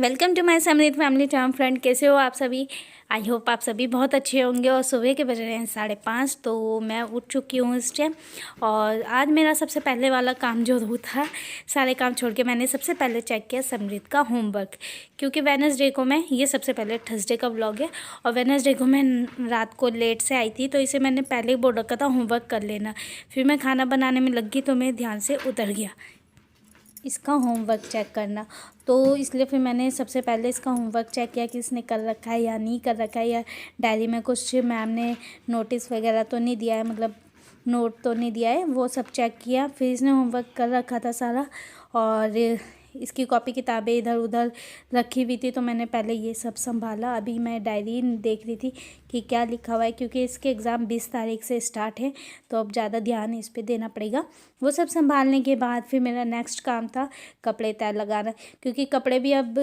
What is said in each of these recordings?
Welcome to my समृद्ध family time friend. कैसे हो आप सभी? आई होप आप सभी बहुत अच्छे होंगे। और सुबह के बज रहे हैं 5:30, तो मैं उठ चुकी हूँ इस टाइम। और आज मेरा सबसे पहले वाला काम जो था, सारे काम छोड़ के मैंने सबसे पहले चेक किया समृद्ध का होमवर्क, क्योंकि वेडनेसडे को मैं, ये सबसे पहले थर्सडे का व्लॉग है, और वेडनेसडे को मैं रात को लेट से आई थी, तो इसे मैंने पहले ही बोल रखा था होमवर्क कर लेना। फिर मैं खाना बनाने में लग गई तो मेरे ध्यान से उतर गया इसका होमवर्क चेक करना। तो इसलिए फिर मैंने सबसे पहले इसका होमवर्क चेक किया कि इसने कर रखा है या नहीं कर रखा है, या डायरी में कुछ मैम ने नोटिस वगैरह तो नहीं दिया है, मतलब नोट तो नहीं दिया है, वो सब चेक किया। फिर इसने होमवर्क कर रखा था सारा, और इसकी कॉपी किताबें इधर उधर रखी हुई थी, तो मैंने पहले ये सब संभाला। अभी मैं डायरी देख रही थी कि क्या लिखा हुआ है, क्योंकि इसके एग्ज़ाम 20 तारीख से स्टार्ट है, तो अब ज़्यादा ध्यान इस पर देना पड़ेगा। वो सब संभालने के बाद फिर मेरा नेक्स्ट काम था कपड़े तय लगाना, क्योंकि कपड़े भी अब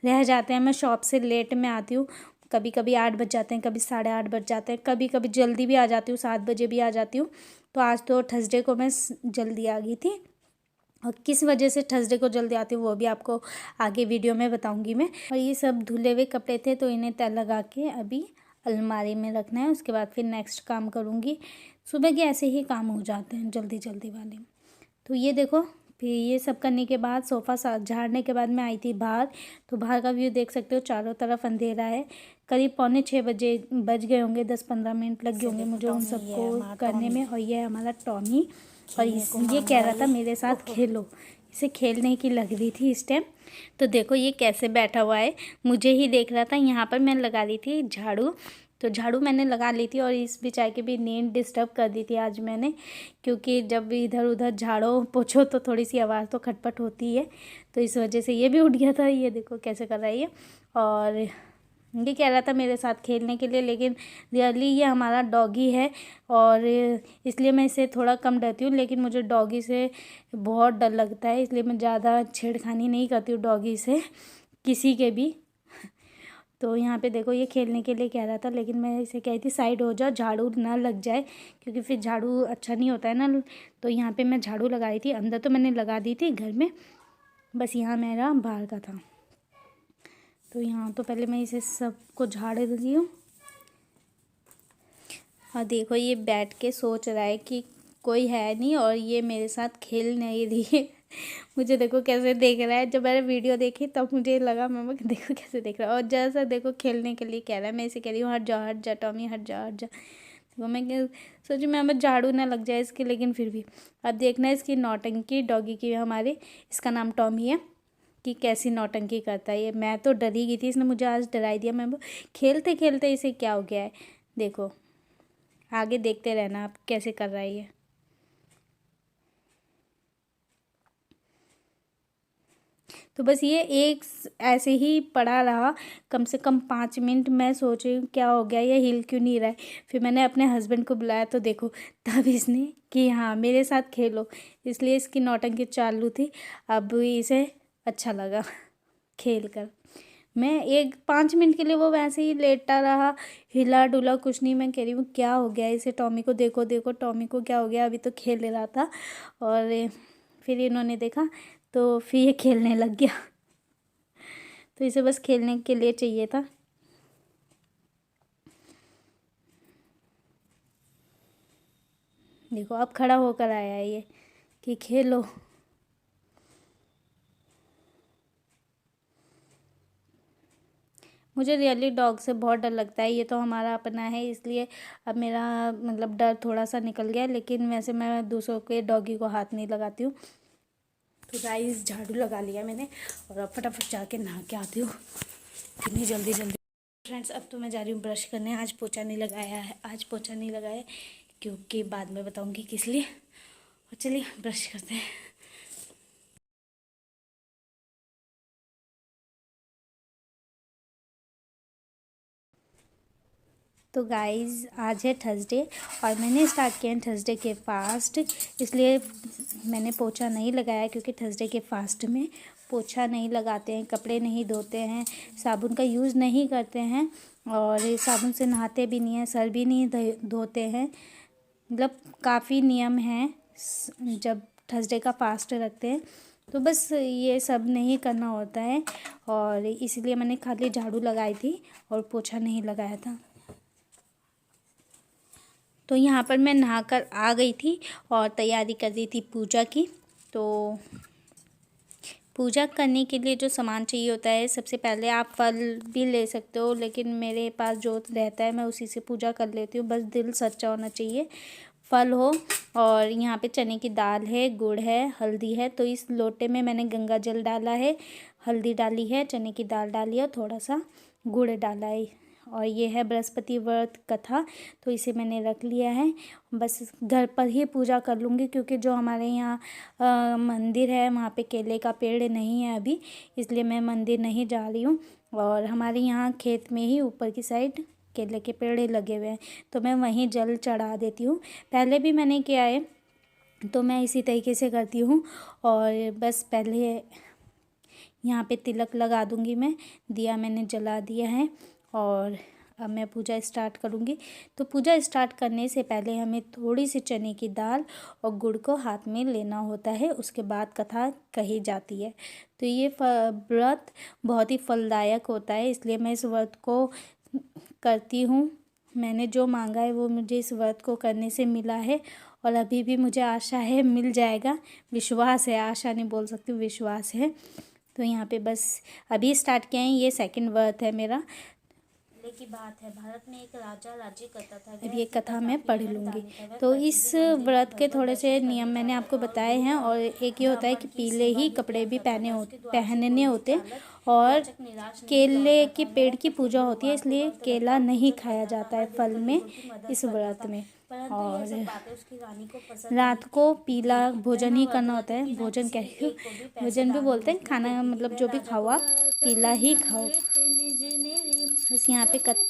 रह जाते हैं। मैं शॉप से लेट में आती हूँ, कभी कभी 8 बज जाते हैं, कभी 8:30 बज जाते हैं, कभी कभी जल्दी भी आ जाती हूँ, 7 बजे भी आ जाती हूँ। तो आज तो थर्सडे को मैं जल्दी आ गई थी, और किस वजह से थर्सडे को जल्दी आती हूँ वो भी आपको आगे वीडियो में बताऊंगी मैं। और ये सब धुले हुए कपड़े थे, तो इन्हें तय लगा के अभी अलमारी में रखना है। उसके बाद फिर नेक्स्ट काम करूँगी। सुबह के ऐसे ही काम हो जाते हैं जल्दी जल्दी वाले। तो ये देखो, फिर ये सब करने के बाद सोफ़ा झाड़ने के बाद मैं आई थी बाहर। तो बाहर का व्यू देख सकते हो, चारों तरफ अंधेरा है। करीब 5:45 बजे बज गए होंगे, 10-15 मिनट लग गए होंगे मुझे उन सबको करने में। और ये है हमारा टॉमी, और ये कह रहा था मेरे साथ खेलो, इसे खेलने की लग रही थी इस टाइम। तो देखो ये कैसे बैठा हुआ है, मुझे ही देख रहा था। यहाँ पर मैं लगा ली थी झाड़ू, तो झाड़ू मैंने लगा ली थी, और इस बेचारे की भी नींद डिस्टर्ब कर दी थी आज मैंने, क्योंकि जब भी इधर उधर झाड़ो पोछो तो थोड़ी सी आवाज़ तो खटपट होती है, तो इस वजह से ये भी उठ गया था। ये देखो कैसे कर रहा है ये। और ये कह रहा था मेरे साथ खेलने के लिए, लेकिन रियली ये हमारा डॉगी है, और इसलिए मैं इसे थोड़ा कम डरती हूँ। लेकिन मुझे डॉगी से बहुत डर लगता है, इसलिए मैं ज़्यादा छेड़खानी नहीं करती हूँ डॉगी से, किसी के भी। तो यहाँ पे देखो ये खेलने के लिए कह रहा था, लेकिन मैं इसे कही थी साइड हो जाओ, झाड़ू ना लग जाए, क्योंकि फिर झाड़ू अच्छा नहीं होता है ना। तो यहाँ पे मैं झाड़ू लगाई थी, अंदर तो मैंने लगा दी थी घर में, बस यहाँ मेरा बाहर का था। तो यहाँ तो पहले मैं इसे सबको झाड़ दी हूँ। और देखो ये बैठ के सोच रहा है कि कोई है नहीं, और ये मेरे साथ खेल नहीं रही है। मुझे देखो कैसे देख रहा है। जब मैंने वीडियो देखी तब मुझे लगा मामा देखो कैसे देख रहा है, और जैसा देखो खेलने के लिए कह रहा है। मैं इसे कह रही हूँ हट जा टॉमी, हट जा हट जा। तो मैं सोची मैं झाड़ू ना लग जाए इसकी, लेकिन फिर भी अब देखना है इसकी नौटंकी, डॉगी की हमारे, इसका नाम टॉमी है, कि कैसी नौटंकी करता है ये। मैं तो डरी गई थी, इसने मुझे आज डराई दिया। मैं खेलते खेलते इसे क्या हो गया है। देखो आगे देखते रहना आप कैसे कर रहा है ये। तो बस ये एक ऐसे ही पड़ा रहा कम से कम 5 मिनट। मैं सोच रही हूँ क्या हो गया, ये हिल क्यों नहीं रहा है। फिर मैंने अपने हस्बैंड को बुलाया, तो देखो तब इसने कि हाँ मेरे साथ खेलो, इसलिए इसकी नौटंकी चालू थी। अब इसे अच्छा लगा खेल कर। मैं 5 मिनट के लिए वो वैसे ही लेटा रहा, हिला डुला कुछ नहीं। मैं कह रही हूँ क्या हो गया इसे, टॉमी को देखो देखो, टॉमी को क्या हो गया, अभी तो खेल रहा था। और फिर इन्होंने देखा तो फिर ये खेलने लग गया। तो इसे बस खेलने के लिए चाहिए था। देखो अब खड़ा होकर आया है ये कि खेलो। मुझे रियली डॉग से बहुत डर लगता है, ये तो हमारा अपना है, इसलिए अब मेरा मतलब डर थोड़ा सा निकल गया। लेकिन वैसे मैं दूसरों के डॉगी को हाथ नहीं लगाती हूँ। तो गाइस झाड़ू लगा लिया मैंने, और अब फटाफट जाके नहा के आती हूँ, इतनी जल्दी जल्दी। फ्रेंड्स अब तो मैं जा रही हूँ ब्रश करने। आज पोछा नहीं लगाया है, आज पोछा नहीं लगाया है, क्योंकि बाद में बताऊँगी किस लिए। और चलिए ब्रश करते हैं। तो गाइज़ आज है थर्सडे, और मैंने स्टार्ट किया है थर्सडे के फास्ट, इसलिए मैंने पोछा नहीं लगाया, क्योंकि थर्सडे के फास्ट में पोछा नहीं लगाते हैं, कपड़े नहीं धोते हैं, साबुन का यूज़ नहीं करते हैं, और साबुन से नहाते भी नहीं हैं, सर भी नहीं धोते हैं। मतलब काफ़ी नियम हैं जब थर्सडे का फास्ट रखते हैं। तो बस ये सब नहीं करना होता है और इसलिए मैंने खाली झाड़ू लगाई थी और पोछा नहीं लगाया था। तो यहाँ पर मैं नहाकर आ गई थी और तैयारी कर रही थी पूजा की। तो पूजा करने के लिए जो सामान चाहिए होता है, सबसे पहले आप फल भी ले सकते हो, लेकिन मेरे पास जो रहता है मैं उसी से पूजा कर लेती हूँ। बस दिल सच्चा होना चाहिए, फल हो। और यहाँ पे चने की दाल है, गुड़ है, हल्दी है। तो इस लोटे में मैंने गंगा जल डाला है, हल्दी डाली है, चने की दाल डाली है और थोड़ा सा गुड़ डाला है। और ये है बृहस्पति व्रत कथा, तो इसे मैंने रख लिया है। बस घर पर ही पूजा कर लूँगी, क्योंकि जो हमारे यहाँ मंदिर है वहाँ पे केले का पेड़ नहीं है अभी, इसलिए मैं मंदिर नहीं जा रही हूँ। और हमारे यहाँ खेत में ही ऊपर की साइड केले के पेड़ लगे हुए हैं, तो मैं वहीं जल चढ़ा देती हूँ। पहले भी मैंने किया है, तो मैं इसी तरीके से करती हूँ। और बस पहले यहाँ पे तिलक लगा दूँगी मैं, दिया मैंने जला दिया है और अब मैं पूजा स्टार्ट करूँगी। तो पूजा स्टार्ट करने से पहले हमें थोड़ी सी चने की दाल और गुड़ को हाथ में लेना होता है, उसके बाद कथा कही जाती है। तो ये व्रत बहुत ही फलदायक होता है, इसलिए मैं इस व्रत को करती हूँ। मैंने जो मांगा है वो मुझे इस व्रत को करने से मिला है और अभी भी मुझे आशा है मिल जाएगा। विश्वास है, आशा नहीं बोल सकती, विश्वास है। तो यहाँ पे बस अभी स्टार्ट किया है, ये सेकंड व्रत है मेरा। की बात है, भारत में एक राजा राज्य करता था। अब ये कथा मैं पढ़ लूँगी। तो इस व्रत के थोड़े से नियम मैंने आपको बताए हैं। और एक ये होता है कि पीले ही कपड़े भी पहनने होते और केले के पेड़ की पूजा होती है, इसलिए केला नहीं खाया जाता है फल में इस व्रत में। और रात को पीला भोजन ही करना होता है। भोजन भोजन भी बोलते हैं, खाना मतलब जो भी खाओ आप पीला ही खाओ। बस यहाँ पे कृपा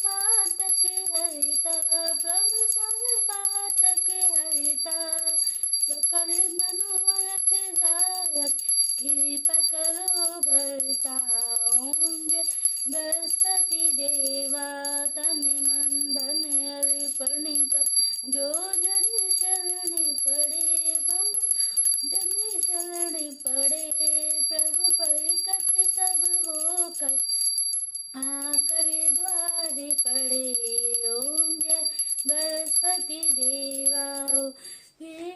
करो बृहस्पति देवा तन मन धन अर्पण कर, जो जन शरण पड़े प्रभु पर कट तब होकर आकर द्वारे पड़े, ओम जय बृहस्पति देवा।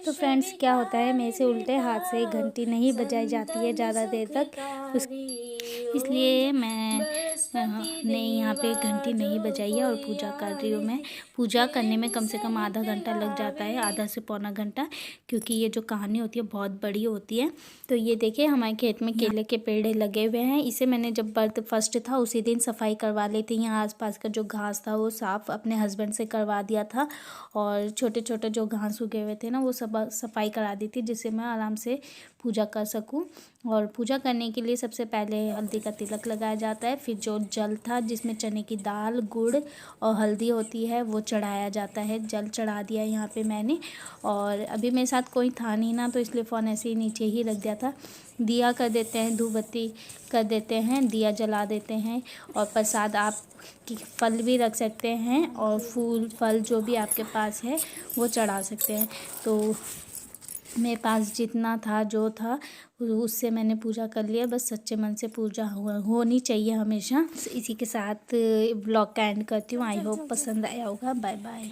तो फ्रेंड्स क्या होता है, मेरे से उल्टे हाथ से घंटी नहीं बजाई जाती है ज़्यादा देर तक, इसलिए मैंने यहाँ पे घंटी नहीं बजाई है और पूजा कर रही हूँ मैं। पूजा करने में कम से कम आधा घंटा लग जाता है, आधा से पौना घंटा, क्योंकि ये जो कहानी होती है बहुत बड़ी होती है। तो ये देखिए हमारे खेत में केले के पेड़ लगे हुए हैं। इसे मैंने जब व्रत फर्स्ट था उसी दिन सफाई करवा ली थी। यहाँ आसपास का जो घास था वो साफ़ अपने हस्बैंड से करवा दिया था और छोटे छोटे जो घास उगे हुए थे ना वो सब सफाई करा दी थी, जिससे मैं आराम से पूजा कर सकूं। और पूजा करने के लिए सबसे पहले हल्दी का तिलक लगाया जाता है, फिर जो जल था जिसमें चने की दाल, गुड़ और हल्दी होती है वो चढ़ाया जाता है। जल चढ़ा दिया यहाँ पे मैंने। और अभी मेरे साथ कोई था नहीं ना, तो इसलिए फ़ोन ऐसे ही नीचे ही रख दिया था। दिया कर देते हैं, धूप बत्ती कर देते हैं, दिया जला देते हैं। और प्रसाद आप फल भी रख सकते हैं और फूल फल जो भी आपके पास है वो चढ़ा सकते हैं। तो मेरे पास जितना था जो था उससे मैंने पूजा कर लिया। बस सच्चे मन से पूजा होनी चाहिए हमेशा। इसी के साथ ब्लॉग का एंड करती हूँ। आई होप पसंद आया होगा। Bye bye.